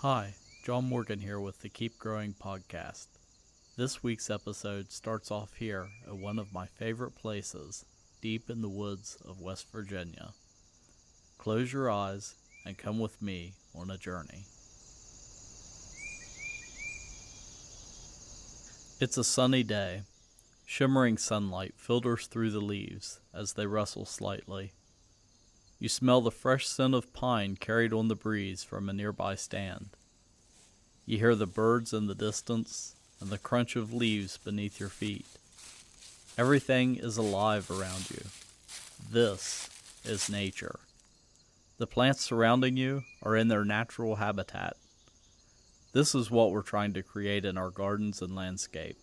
Hi, John Morgan here with the Keep Growing podcast. This week's episode starts off here at one of my favorite places, deep in the woods of West Virginia. Close your eyes and come with me on a journey. It's a sunny day. Shimmering sunlight filters through the leaves as they rustle slightly. You smell the fresh scent of pine carried on the breeze from a nearby stand. You hear the birds in the distance and the crunch of leaves beneath your feet. Everything is alive around you. This is nature. The plants surrounding you are in their natural habitat. This is what we're trying to create in our gardens and landscape.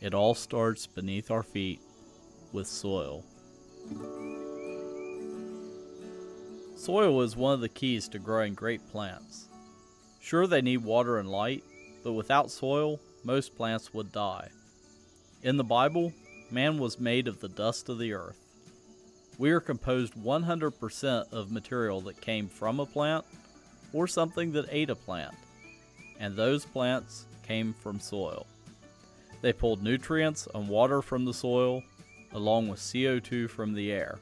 It all starts beneath our feet with soil. Soil is one of the keys to growing great plants. Sure, they need water and light, but without soil, most plants would die. In the Bible, man was made of the dust of the earth. We are composed 100% of material that came from a plant or something that ate a plant, and those plants came from soil. They pulled nutrients and water from the soil, along with CO2 from the air.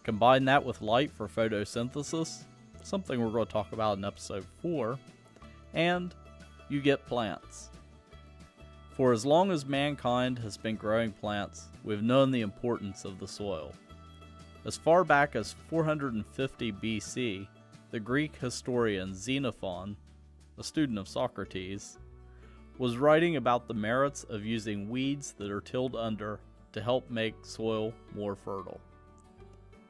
Combine that with light for photosynthesis, something we're going to talk about in episode 4, and you get plants. For as long as mankind has been growing plants, we've known the importance of the soil. As far back as 450 BC, the Greek historian Xenophon, a student of Socrates, was writing about the merits of using weeds that are tilled under to help make soil more fertile.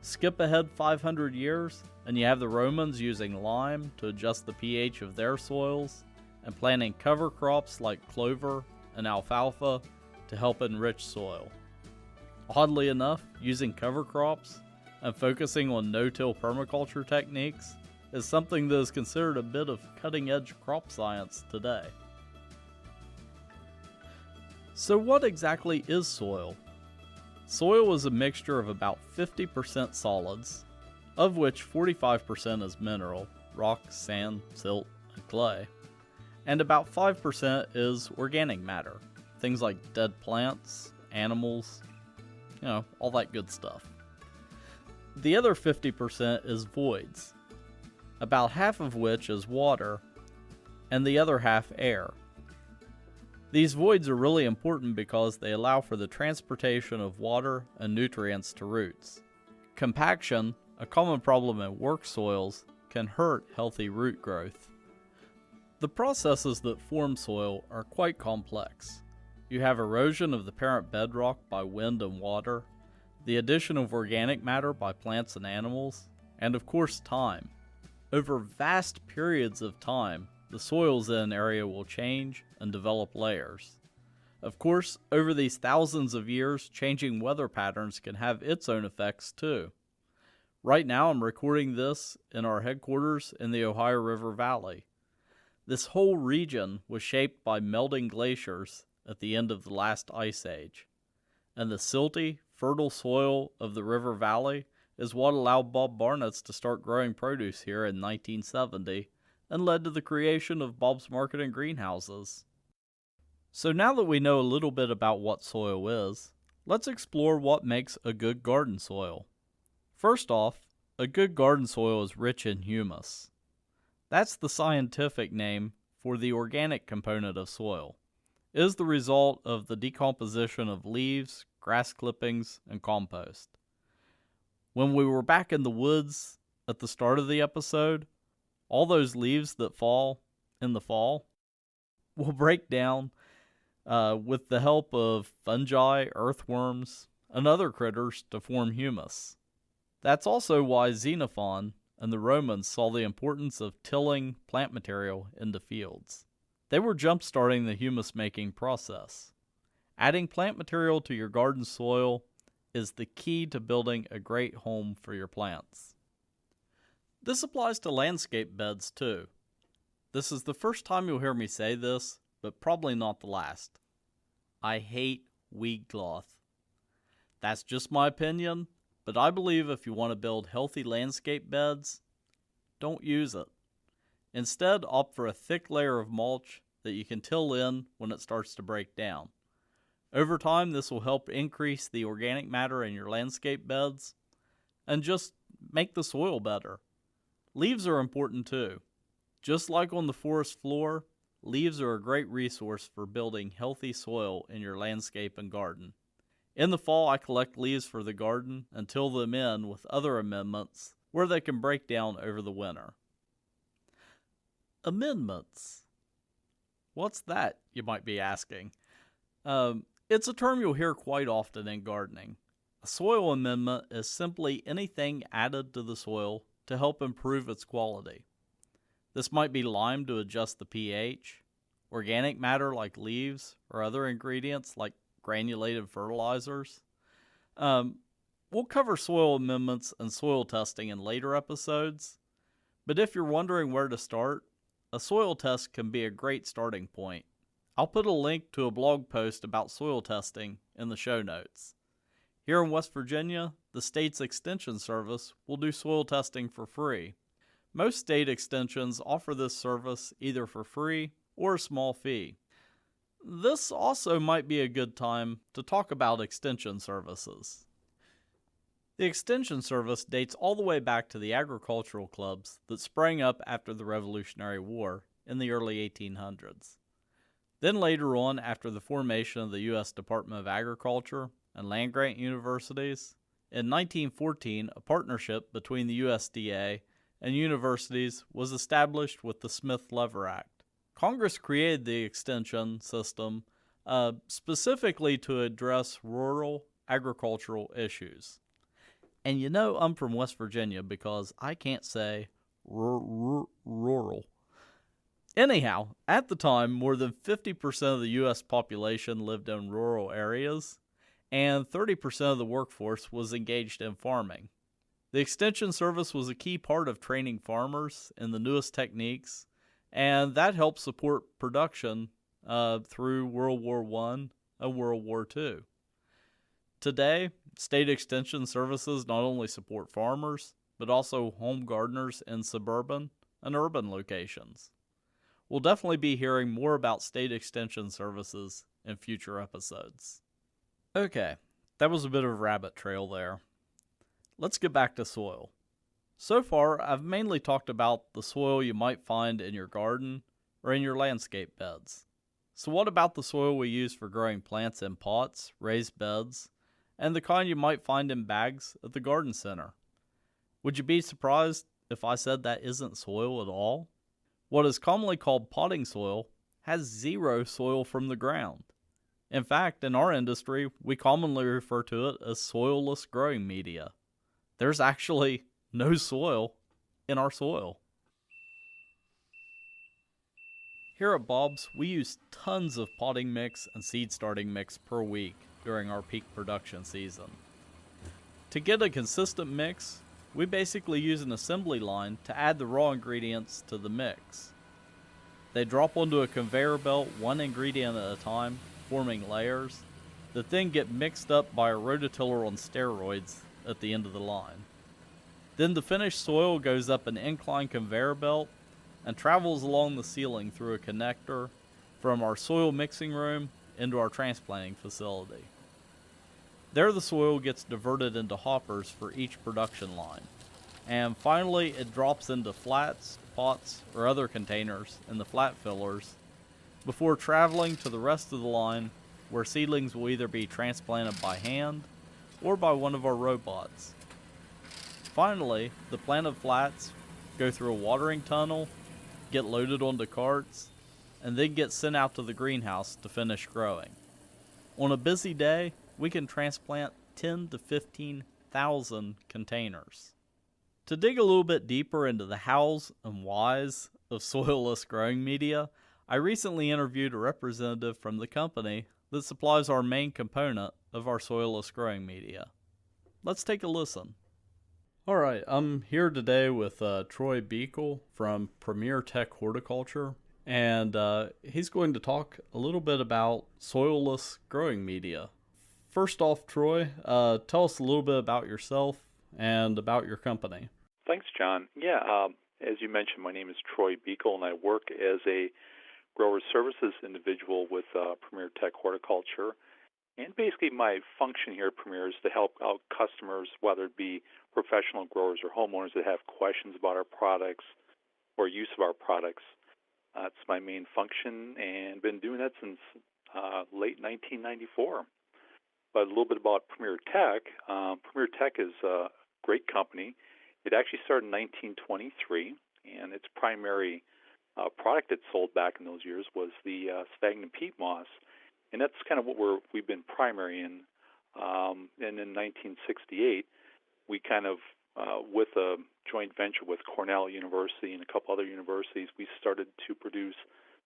Skip ahead 500 years, and you have the Romans using lime to adjust the pH of their soils, and planting cover crops like clover and alfalfa to help enrich soil. Oddly enough, using cover crops and focusing on no-till permaculture techniques is something that is considered a bit of cutting-edge crop science today. So what exactly is soil? Soil is a mixture of about 50% solids, of which 45% is mineral, rock, sand, silt, and clay, and about 5% is organic matter, things like dead plants, animals, all that good stuff. The other 50% is voids, about half of which is water, and the other half air. These voids are really important because they allow for the transportation of water and nutrients to roots. Compaction, a common problem in work soils, can hurt healthy root growth. The processes that form soil are quite complex. You have erosion of the parent bedrock by wind and water, the addition of organic matter by plants and animals, and of course time. Over vast periods of time, the soils in an area will change and develop layers. Of course, over these thousands of years, changing weather patterns can have its own effects too. Right now I'm recording this in our headquarters in the Ohio River Valley. This whole region was shaped by melting glaciers at the end of the last ice age. And the silty, fertile soil of the river valley is what allowed Bob Barnett's to start growing produce here in 1970 and led to the creation of Bob's Market and Greenhouses. So now that we know a little bit about what soil is, let's explore what makes a good garden soil. First off, a good garden soil is rich in humus. That's the scientific name for the organic component of soil. It is the result of the decomposition of leaves, grass clippings, and compost. When we were back in the woods at the start of the episode, all those leaves that fall in the fall will break down with the help of fungi, earthworms, and other critters to form humus. That's also why Xenophon and the Romans saw the importance of tilling plant material into fields. They were jump-starting the humus-making process. Adding plant material to your garden soil is the key to building a great home for your plants. This applies to landscape beds too. This is the first time you'll hear me say this, but probably not the last. I hate weed cloth. That's just my opinion, but I believe if you want to build healthy landscape beds, don't use it. Instead, opt for a thick layer of mulch that you can till in when it starts to break down. Over time, this will help increase the organic matter in your landscape beds and just make the soil better. Leaves are important too. Just like on the forest floor, leaves are a great resource for building healthy soil in your landscape and garden. In the fall, I collect leaves for the garden and till them in with other amendments where they can break down over the winter. Amendments. What's that, you might be asking? It's a term you'll hear quite often in gardening. A soil amendment is simply anything added to the soil to help improve its quality. This might be lime to adjust the pH, organic matter like leaves or other ingredients like granulated fertilizers. We'll cover soil amendments and soil testing in later episodes, but if you're wondering where to start, a soil test can be a great starting point. I'll put a link to a blog post about soil testing in the show notes. Here in West Virginia, the state's extension service will do soil testing for free. Most state extensions offer this service either for free or a small fee. This also might be a good time to talk about extension services. The extension service dates all the way back to the agricultural clubs that sprang up after the Revolutionary War in the early 1800s. Then later on, after the formation of the U.S. Department of Agriculture and land-grant universities, in 1914 a partnership between the USDA and universities was established with the Smith-Lever Act. Congress created the extension system specifically to address rural agricultural issues. And you know I'm from West Virginia because I can't say rural. Anyhow, at the time, more than 50% of the U.S. population lived in rural areas, and 30% of the workforce was engaged in farming. The Extension Service was a key part of training farmers in the newest techniques, and that helped support production through World War I and World War II. Today, state extension services not only support farmers, but also home gardeners in suburban and urban locations. We'll definitely be hearing more about state extension services in future episodes. Okay, that was a bit of a rabbit trail there. Let's get back to soil. So far, I've mainly talked about the soil you might find in your garden or in your landscape beds. So what about the soil we use for growing plants in pots, raised beds, and the kind you might find in bags at the garden center? Would you be surprised if I said that isn't soil at all? What is commonly called potting soil has zero soil from the ground. In fact, in our industry, we commonly refer to it as soilless growing media. There's actually no soil in our soil. Here at Bogs, we use tons of potting mix and seed starting mix per week during our peak production season. To get a consistent mix, we basically use an assembly line to add the raw ingredients to the mix. They drop onto a conveyor belt one ingredient at a time, forming layers, that then get mixed up by a rototiller on steroids at the end of the line. Then the finished soil goes up an incline conveyor belt and travels along the ceiling through a connector from our soil mixing room into our transplanting facility. There the soil gets diverted into hoppers for each production line. And finally it drops into flats, pots, or other containers in the flat fillers before traveling to the rest of the line where seedlings will either be transplanted by hand or by one of our robots. Finally, the planted flats go through a watering tunnel, get loaded onto carts, and then get sent out to the greenhouse to finish growing. On a busy day, we can transplant 10 to 15,000 containers. To dig a little bit deeper into the hows and whys of soilless growing media, I recently interviewed a representative from the company that supplies our main component of our soilless growing media. Let's take a listen. Alright, I'm here today with Troy Beuchel from Premier Tech Horticulture, and he's going to talk a little bit about soilless growing media. First off, Troy, tell us a little bit about yourself and about your company. Thanks, John. Yeah, As you mentioned, my name is Troy Beuchel, and I work as a grower services individual with Premier Tech Horticulture. And basically, my function here at Premier is to help out customers, whether it be professional growers or homeowners that have questions about our products or use of our products. That's my main function, and been doing that since late 1994. But a little bit about Premier Tech. Premier Tech is a great company. It actually started in 1923, and its primary product it sold back in those years was the sphagnum peat moss, and that's kind of what we've been primary in. And in 1968, we kind of, with a joint venture with Cornell University and a couple other universities, we started to produce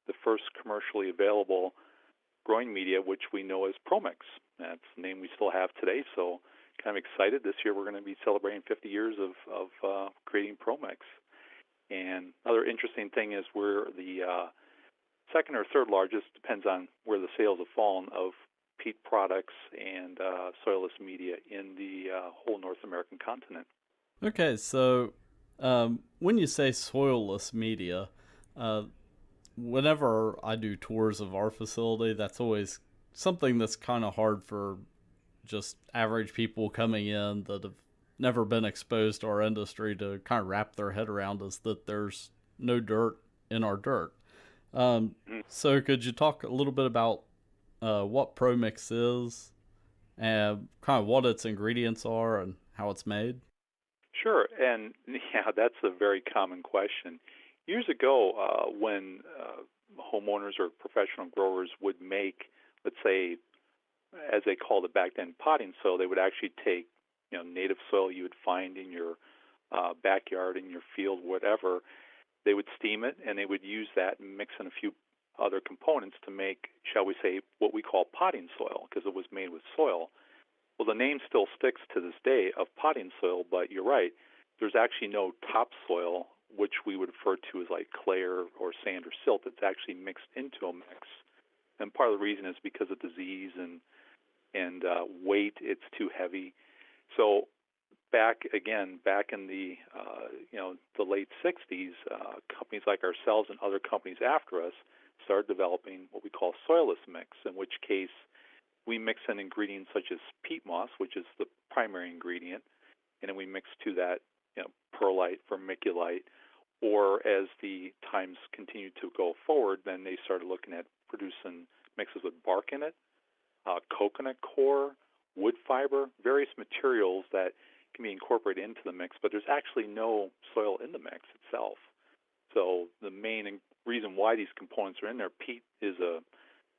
the first commercially available growing media, which we know as Promix. That's the name we still have today, so kind of excited. This year we're going to be celebrating 50 years of creating Promix. And another interesting thing is we're the second or third largest, depends on where the sales have fallen, of peat products and soilless media in the whole North American continent. Okay, so when you say soilless media, whenever I do tours of our facility, that's always something that's kind of hard for just average people coming in that have never been exposed to our industry to kind of wrap their head around, is that there's no dirt in our dirt. So could you talk a little bit about what Promix is and kind of what its ingredients are and how it's made? Sure, and yeah, that's a very common question. Years ago, when homeowners or professional growers would make, let's say, as they called it back then, potting soil, they would actually take, native soil you would find in your backyard, in your field, whatever. They would steam it, and they would use that and mix in a few other components to make, shall we say, what we call potting soil, because it was made with soil. Well, the name still sticks to this day of potting soil, but you're right. There's actually no topsoil, which we would refer to as like clay or sand or silt. It's actually mixed into a mix. And part of the reason is because of disease and weight. It's too heavy. So back in the the late 60s, companies like ourselves and other companies after us started developing what we call soilless mix, in which case we mix in ingredients such as peat moss, which is the primary ingredient, and then we mix to that perlite, vermiculite, or as the times continued to go forward, then they started looking at producing mixes with bark in it, coconut core, wood fiber, various materials that can be incorporated into the mix, but there's actually no soil in the mix itself. So the main reason why these components are in there, peat is a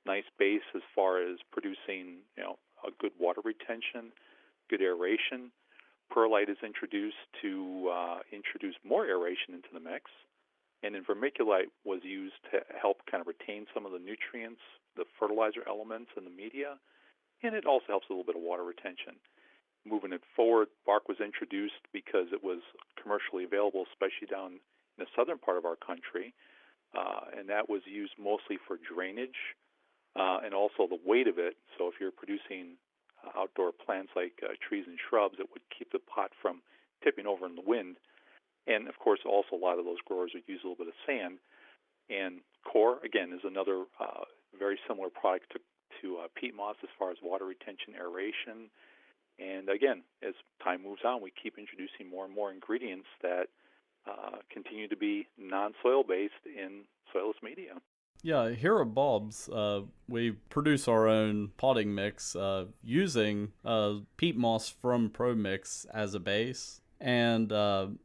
nice base as far as producing, a good water retention, good aeration. Perlite is introduced to introduce more aeration into the mix, and then vermiculite was used to help kind of retain some of the nutrients, the fertilizer elements in the media, and it also helps a little bit of water retention. Moving it forward, bark was introduced because it was commercially available, especially down in the southern part of our country, and that was used mostly for drainage and also the weight of it. So if you're producing outdoor plants like trees and shrubs, it would keep the pot from tipping over in the wind. And, of course, also a lot of those growers would use a little bit of sand. And core, again, is another very similar product to peat moss as far as water retention, aeration. And, again, as time moves on, we keep introducing more and more ingredients that continue to be non-soil-based in soilless media. Yeah, here at Bob's, we produce our own potting mix using peat moss from Promix as a base. And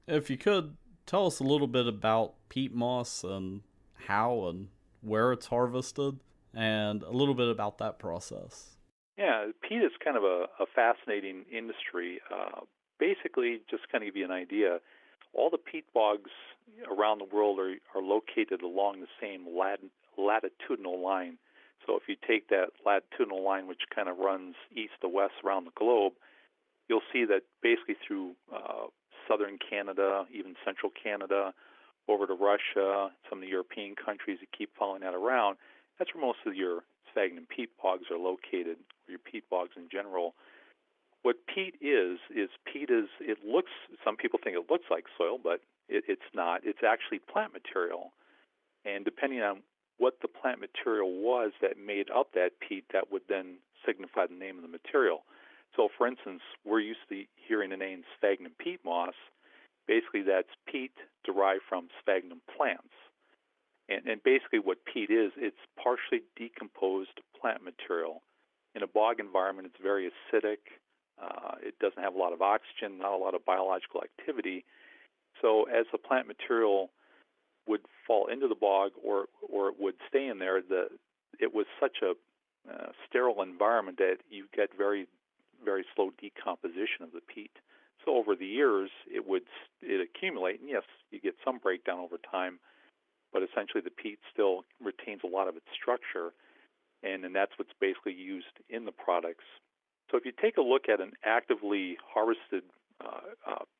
if you could tell us a little bit about peat moss and how and where it's harvested, and a little bit about that process. Yeah, peat is kind of a fascinating industry. Basically, just kind of give you an idea, all the peat bogs around the world are located along the same latitudinal line. So if you take that latitudinal line, which kind of runs east to west around the globe, you'll see that basically through southern Canada, even central Canada, over to Russia, some of the European countries that keep following that around, that's where most of your sphagnum peat bogs are located, or your peat bogs in general. What peat is it looks, some people think it looks like soil, but It's not. It's actually plant material. And depending on what the plant material was that made up that peat, that would then signify the name of the material. So, for instance, we're used to hearing the name sphagnum peat moss. Basically, that's peat derived from sphagnum plants. And basically what peat is, it's partially decomposed plant material. In a bog environment, it's very acidic. It doesn't have a lot of oxygen, not a lot of biological activity. So as the plant material would fall into the bog or it would stay in there, it was such a sterile environment that you get very, very slow decomposition of the peat. So over the years, it accumulate, and yes, you get some breakdown over time, but essentially the peat still retains a lot of its structure, and that's what's basically used in the products. So if you take a look at an actively harvested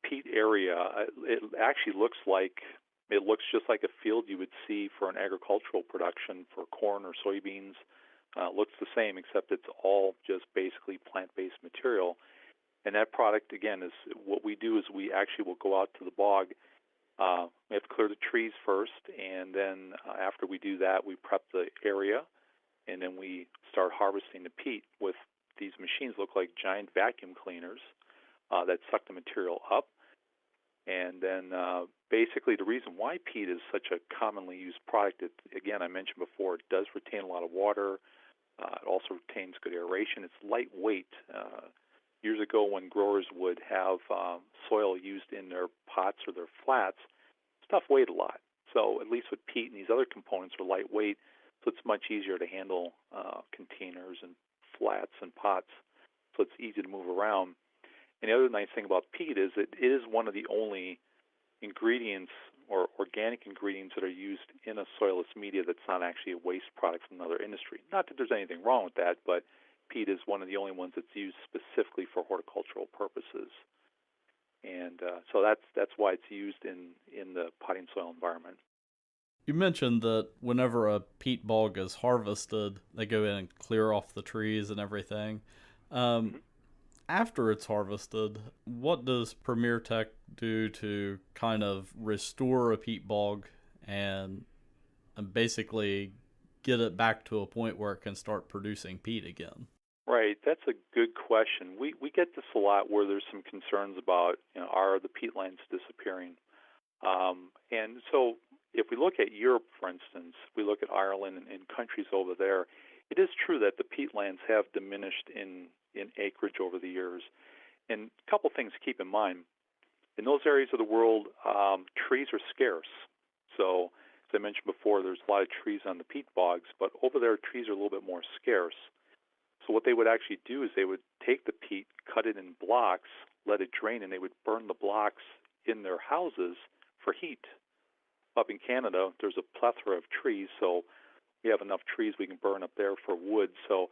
peat area, it actually looks just like a field you would see for an agricultural production for corn or soybeans. Looks the same, except it's all just basically plant-based material. And that product, again, is what we do is we actually will go out to the bog. We have to clear the trees first, and then after we do that, we prep the area, and then we start harvesting the peat with these machines. Look like giant vacuum cleaners that suck the material up. And then basically the reason why peat is such a commonly used product, again, I mentioned before, it does retain a lot of water. It also retains good aeration. It's lightweight. Years ago, when growers would have soil used in their pots or their flats, stuff weighed a lot. So at least with peat and these other components are lightweight, so it's much easier to handle containers and flats and pots, so it's easy to move around. And the other nice thing about peat is it is one of the only ingredients or organic ingredients that are used in a soilless media that's not actually a waste product from another industry. Not that there's anything wrong with that, but peat is one of the only ones that's used specifically for horticultural purposes. And so that's why it's used in the potting soil environment. You mentioned that whenever a peat bog is harvested, they go in and clear off the trees and everything. After it's harvested, what does Premier Tech do to kind of restore a peat bog and basically get it back to a point where it can start producing peat again? Right, that's a good question. We get this a lot where there's some concerns about, are the peatlands disappearing? And so if we look at Europe, for instance, we look at Ireland and countries over there, it is true that the peatlands have diminished in acreage over the years. And a couple things to keep in mind. In those areas of the world, trees are scarce. So, as I mentioned before, there's a lot of trees on the peat bogs, but over there, trees are a little bit more scarce. So what they would actually do is they would take the peat, cut it in blocks, let it drain, and they would burn the blocks in their houses for heat. Up in Canada, there's a plethora of trees, so we have enough trees we can burn up there for wood. So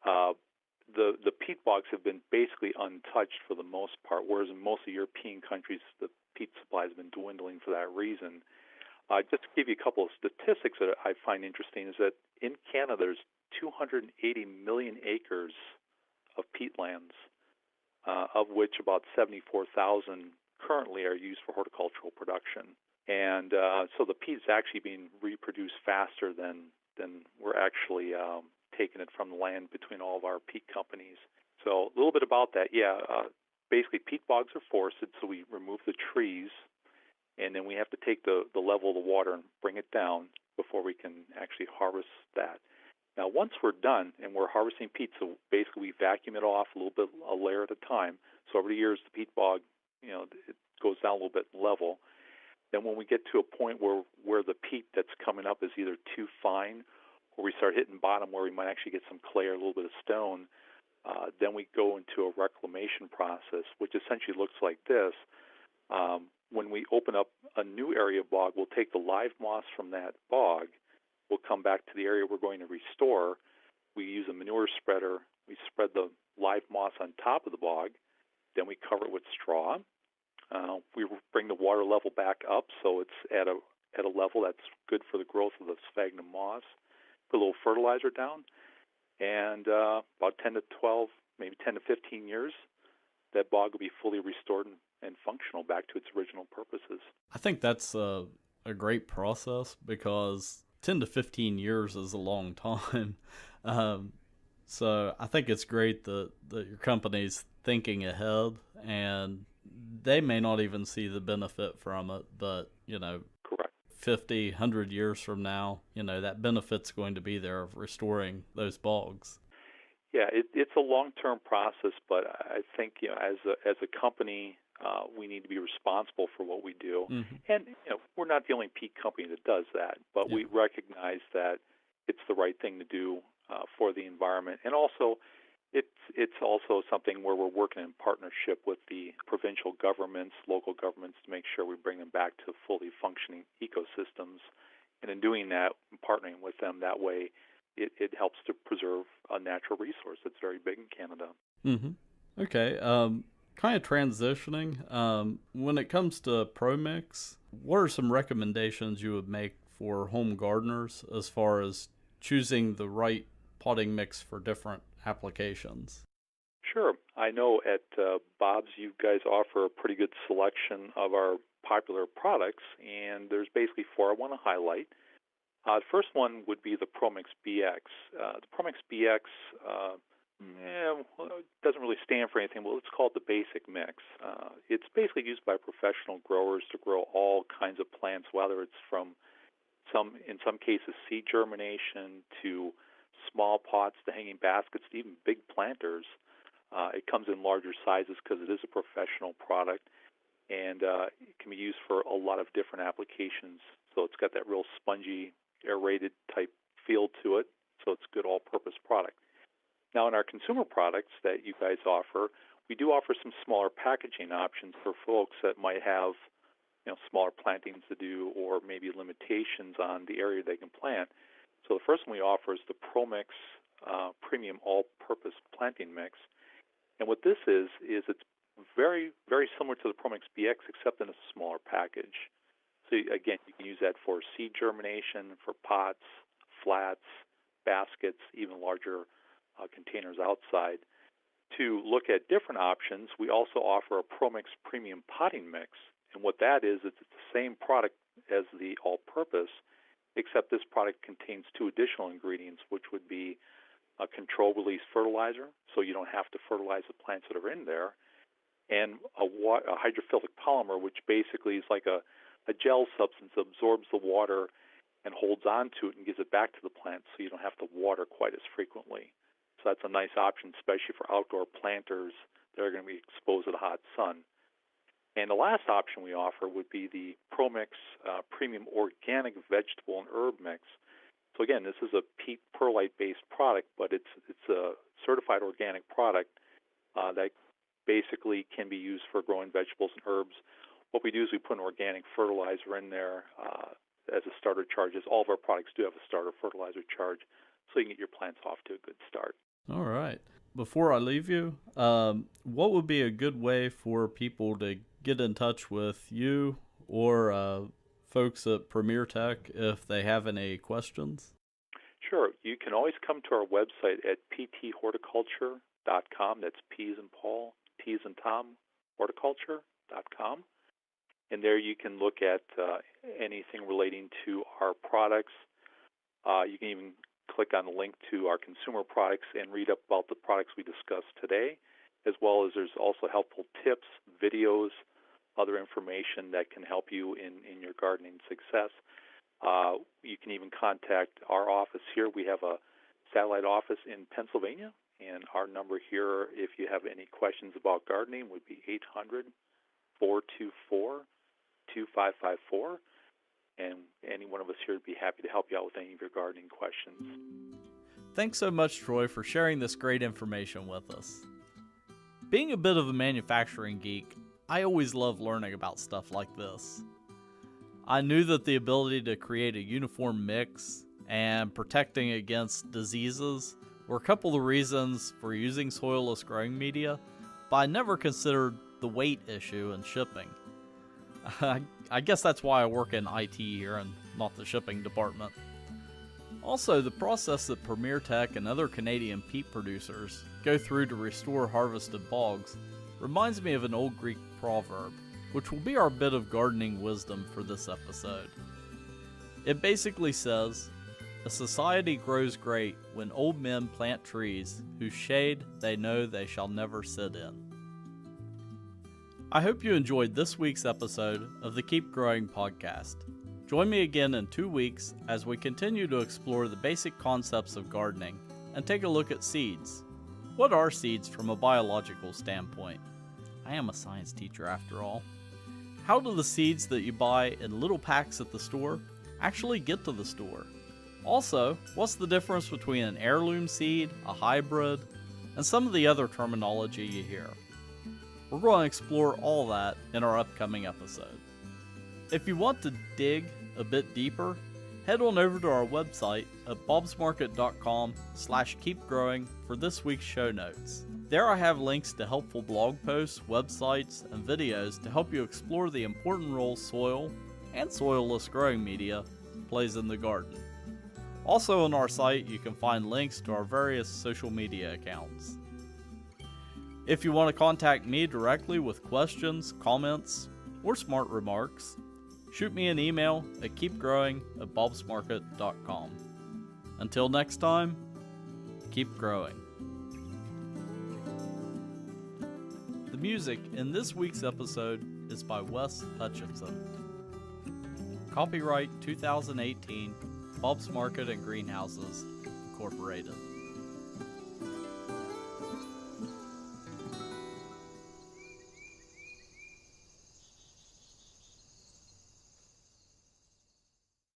the peat bogs have been basically untouched for the most part, whereas in most of the European countries, the peat supply has been dwindling for that reason. Just to give you a couple of statistics that I find interesting is that in Canada, there's 280 million acres of peatlands, of which about 74,000 currently are used for horticultural production. And so the peat is actually being reproduced faster than we're actually taking it from the land between all of our peat companies. So a little bit about that. Basically peat bogs are forested, so we remove the trees, and then we have to take the level of the water and bring it down before we can actually harvest that. Now, once we're done and we're harvesting peat, so basically we vacuum it off a little bit, a layer at a time. So over the years, the peat bog, it goes down a little bit in level. Then when we get to a point where the peat that's coming up is either too fine or we start hitting bottom where we might actually get some clay or a little bit of stone, then we go into a reclamation process, which essentially looks like this. When we open up a new area of bog, we'll take the live moss from that bog. We'll come back to the area we're going to restore. We use a manure spreader. We spread the live moss on top of the bog. Then we cover it with straw. We bring the water level back up so it's at a level that's good for the growth of the sphagnum moss. Put a little fertilizer down, and about 10 to 12, maybe 10 to 15 years, that bog will be fully restored and and functional back to its original purposes. I think that's a great process because 10 to 15 years is a long time. um, so I think it's great that your company's thinking ahead, and they may not even see the benefit from it, but, Correct. 50, 100 years from now, that benefit's going to be there of restoring those bogs. Yeah, it's a long-term process, but I think as a company, we need to be responsible for what we do. Mm-hmm. And we're not the only peat company that does that, but we recognize that it's the right thing to do for the environment, and also it's also something where we're working in partnership with the provincial governments, local governments, to make sure we bring them back to fully functioning ecosystems. And in doing that, partnering with them that way, it helps to preserve a natural resource that's very big in Canada. Mm-hmm. Okay. Kind of transitioning. When it comes to ProMix, what are some recommendations you would make for home gardeners as far as choosing the right potting mix for different applications? Sure. I know at Bob's you guys offer a pretty good selection of our popular products, and there's basically four I want to highlight. The first one would be the ProMix BX. The ProMix BX it doesn't really stand for anything. Well, let's call it the basic mix. It's basically used by professional growers to grow all kinds of plants, whether it's from in some cases seed germination to small pots to hanging baskets to even big planters. It comes in larger sizes because it is a professional product, and it can be used for a lot of different applications. So it's got that real spongy, aerated type feel to it, so it's a good all-purpose product. Now, in our consumer products that you guys offer, we do offer some smaller packaging options for folks that might have smaller plantings to do, or maybe limitations on the area they can plant. So the first one we offer is the ProMix Premium All-Purpose Planting Mix. And what this is it's very, very similar to the ProMix BX, except in a smaller package. So again, you can use that for seed germination, for pots, flats, baskets, even larger containers outside. To look at different options, we also offer a ProMix Premium Potting Mix. And what that is, it's the same product as the all-purpose, except this product contains two additional ingredients, which would be a controlled-release fertilizer, so you don't have to fertilize the plants that are in there, and a hydrophilic polymer, which basically is like a gel substance that absorbs the water and holds on to it and gives it back to the plant, so you don't have to water quite as frequently. So that's a nice option, especially for outdoor planters that are going to be exposed to the hot sun. And the last option we offer would be the ProMix Premium Organic Vegetable and Herb Mix. So again, this is a peat perlite-based product, but it's a certified organic product that basically can be used for growing vegetables and herbs. What we do is we put an organic fertilizer in there as a starter charge, as all of our products do have a starter fertilizer charge, so you can get your plants off to a good start. All right. Before I leave you, what would be a good way for people to get in touch with you or folks at Premier Tech if they have any questions? Sure. You can always come to our website at pthorticulture.com. That's P as in Paul, T as in Tom, horticulture.com. And there you can look at anything relating to our products. You can even click on the link to our consumer products and read up about the products we discussed today, as well as there's also helpful tips, videos, other information that can help you in your gardening success. You can even contact our office here. We have a satellite office in Pennsylvania, and our number here, if you have any questions about gardening, would be 800-424-2554. And any one of us here would be happy to help you out with any of your gardening questions. Thanks so much, Troy, for sharing this great information with us. Being a bit of a manufacturing geek, I always love learning about stuff like this. I knew that the ability to create a uniform mix and protecting against diseases were a couple of the reasons for using soilless growing media, but I never considered the weight issue in shipping. I guess that's why I work in IT here and not the shipping department. Also, the process that Premier Tech and other Canadian peat producers go through to restore harvested bogs reminds me of an old Greek proverb, which will be our bit of gardening wisdom for this episode. It basically says, "A society grows great when old men plant trees whose shade they know they shall never sit in." I hope you enjoyed this week's episode of the Keep Growing podcast. Join me again in 2 weeks as we continue to explore the basic concepts of gardening and take a look at seeds. What are seeds from a biological standpoint? I am a science teacher after all. How do the seeds that you buy in little packs at the store actually get to the store? Also, what's the difference between an heirloom seed, a hybrid, and some of the other terminology you hear? We're going to explore all that in our upcoming episode. If you want to dig a bit deeper, head on over to our website at bobsmarket.com/keepgrowing for this week's show notes. There I have links to helpful blog posts, websites, and videos to help you explore the important role soil and soilless growing media plays in the garden. Also on our site, you can find links to our various social media accounts. If you want to contact me directly with questions, comments, or smart remarks, shoot me an email at keepgrowing@bobsmarket.com. Until next time, keep growing. The music in this week's episode is by Wes Hutchinson. Copyright 2018, Bob's Market and Greenhouses, Incorporated.